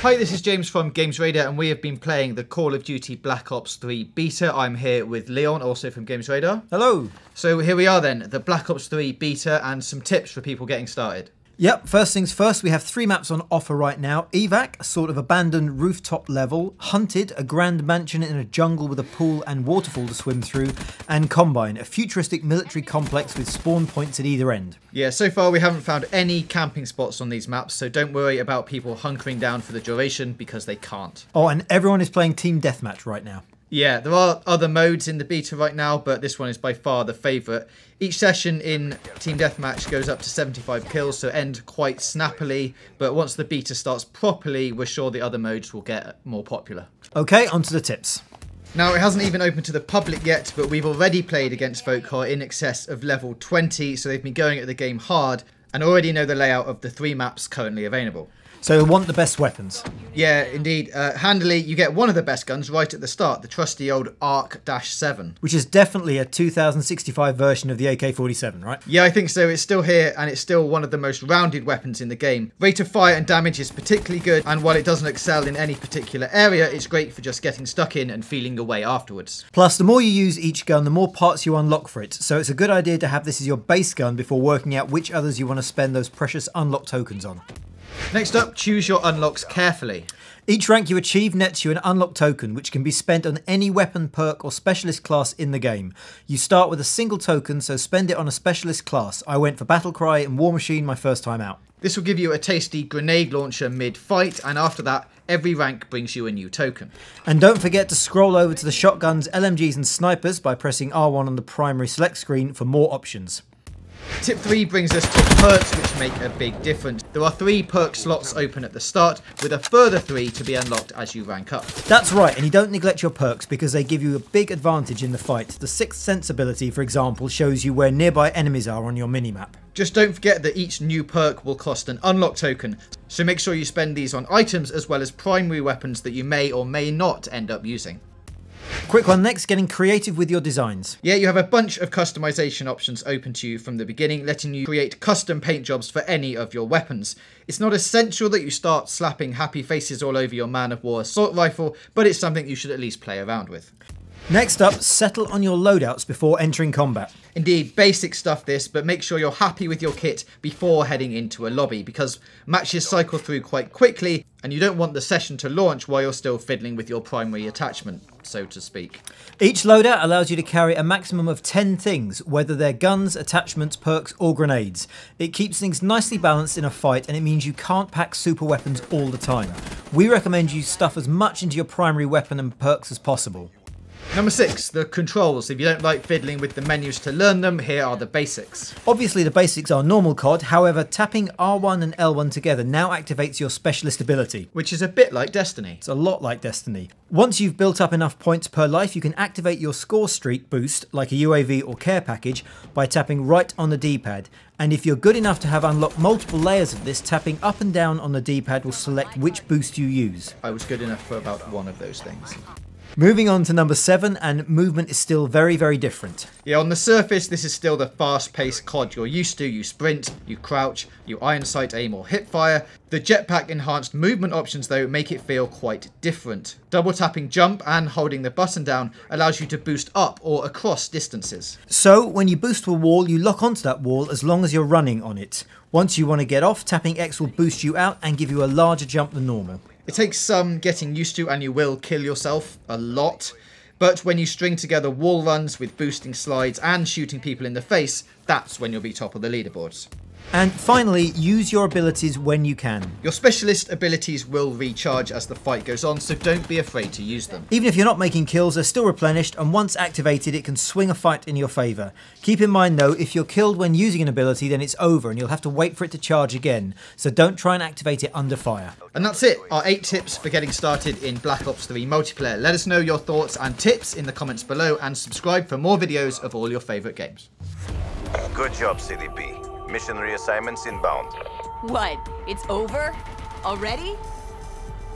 Hi, this is James from GamesRadar, and we have been playing the Call of Duty Black Ops 3 beta. I'm here with Leon, also from GamesRadar. Hello. So here we are then, the Black Ops 3 beta, and some tips for people getting started. Yep, first things first, we have 3 maps on offer right now. Evac, a sort of abandoned rooftop level. Hunted, a grand mansion in a jungle with a pool and waterfall to swim through. And Combine, a futuristic military complex with spawn points at either end. Yeah, so far we haven't found any camping spots on these maps, so don't worry about people hunkering down for the duration, because they can't. Oh, and everyone is playing Team Deathmatch right now. Yeah, there are other modes in the beta right now, but this one is by far the favourite. Each session in Team Deathmatch goes up to 75 kills, so end quite snappily, but once the beta starts properly, we're sure the other modes will get more popular. Okay, on to the tips. Now, it hasn't even opened to the public yet, but we've already played against folk who are in excess of level 20, so they've been going at the game hard, and already know the layout of the 3 maps currently available. So we want the best weapons. Yeah, indeed. Handily, you get one of the best guns right at the start, the trusty old ARC-7. Which is definitely a 2065 version of the AK-47, right? Yeah, I think so. It's still here, and it's still one of the most rounded weapons in the game. Rate of fire and damage is particularly good, and while it doesn't excel in any particular area, it's great for just getting stuck in and feeling your way afterwards. Plus, the more you use each gun, the more parts you unlock for it, so it's a good idea to have this as your base gun before working out which others you want to spend those precious unlock tokens on. Next up, choose your unlocks carefully. Each rank you achieve nets you an unlock token, which can be spent on any weapon, perk or specialist class in the game. You start with a single token, so spend it on a specialist class. I went for Battlecry and War Machine my first time out. This will give you a tasty grenade launcher mid-fight, and after that, every rank brings you a new token. And don't forget to scroll over to the shotguns, LMGs and snipers by pressing R1 on the primary select screen for more options. Tip 3 brings us to perks, which make a big difference. There are 3 perk slots open at the start, with a further 3 to be unlocked as you rank up. That's right, and you don't neglect your perks because they give you a big advantage in the fight. The Sixth Sense ability, for example, shows you where nearby enemies are on your minimap. Just don't forget that each new perk will cost an unlock token, so make sure you spend these on items as well as primary weapons that you may or may not end up using. Quick one next, getting creative with your designs. Yeah, you have a bunch of customization options open to you from the beginning, letting you create custom paint jobs for any of your weapons. It's not essential that you start slapping happy faces all over your Man of War assault rifle, but it's something you should at least play around with. Next up, settle on your loadouts before entering combat. Indeed, basic stuff this, but make sure you're happy with your kit before heading into a lobby, because matches cycle through quite quickly, and you don't want the session to launch while you're still fiddling with your primary attachment, so to speak. Each loadout allows you to carry a maximum of 10 things, whether they're guns, attachments, perks or grenades. It keeps things nicely balanced in a fight, and it means you can't pack super weapons all the time. We recommend you stuff as much into your primary weapon and perks as possible. Number 6, the controls. If you don't like fiddling with the menus to learn them, here are the basics. Obviously the basics are normal COD, however tapping R1 and L1 together now activates your specialist ability. Which is a bit like Destiny. It's a lot like Destiny. Once you've built up enough points per life, you can activate your score streak boost, like a UAV or care package, by tapping right on the D-pad. And if you're good enough to have unlocked multiple layers of this, tapping up and down on the D-pad will select which boost you use. I was good enough for about one of those things. Moving on to number 7, and movement is still very, very different. Yeah, on the surface, this is still the fast-paced COD you're used to. You sprint, you crouch, you iron sight aim or hip fire. The jetpack enhanced movement options, though, make it feel quite different. Double tapping jump and holding the button down allows you to boost up or across distances. So, when you boost to a wall, you lock onto that wall as long as you're running on it. Once you want to get off, tapping X will boost you out and give you a larger jump than normal. It takes some getting used to, and you will kill yourself a lot. But when you string together wall runs with boosting slides and shooting people in the face, that's when you'll be top of the leaderboards. And finally, use your abilities when you can. Your specialist abilities will recharge as the fight goes on, so don't be afraid to use them. Even if you're not making kills, they're still replenished, and once activated, it can swing a fight in your favour. Keep in mind though, if you're killed when using an ability, then it's over and you'll have to wait for it to charge again, so don't try and activate it under fire. And that's it, our 8 tips for getting started in Black Ops 3 multiplayer. Let us know your thoughts and tips in the comments below, and subscribe for more videos of all your favourite games. Good job, CDP. Mission reassignments inbound. What? It's over? Already?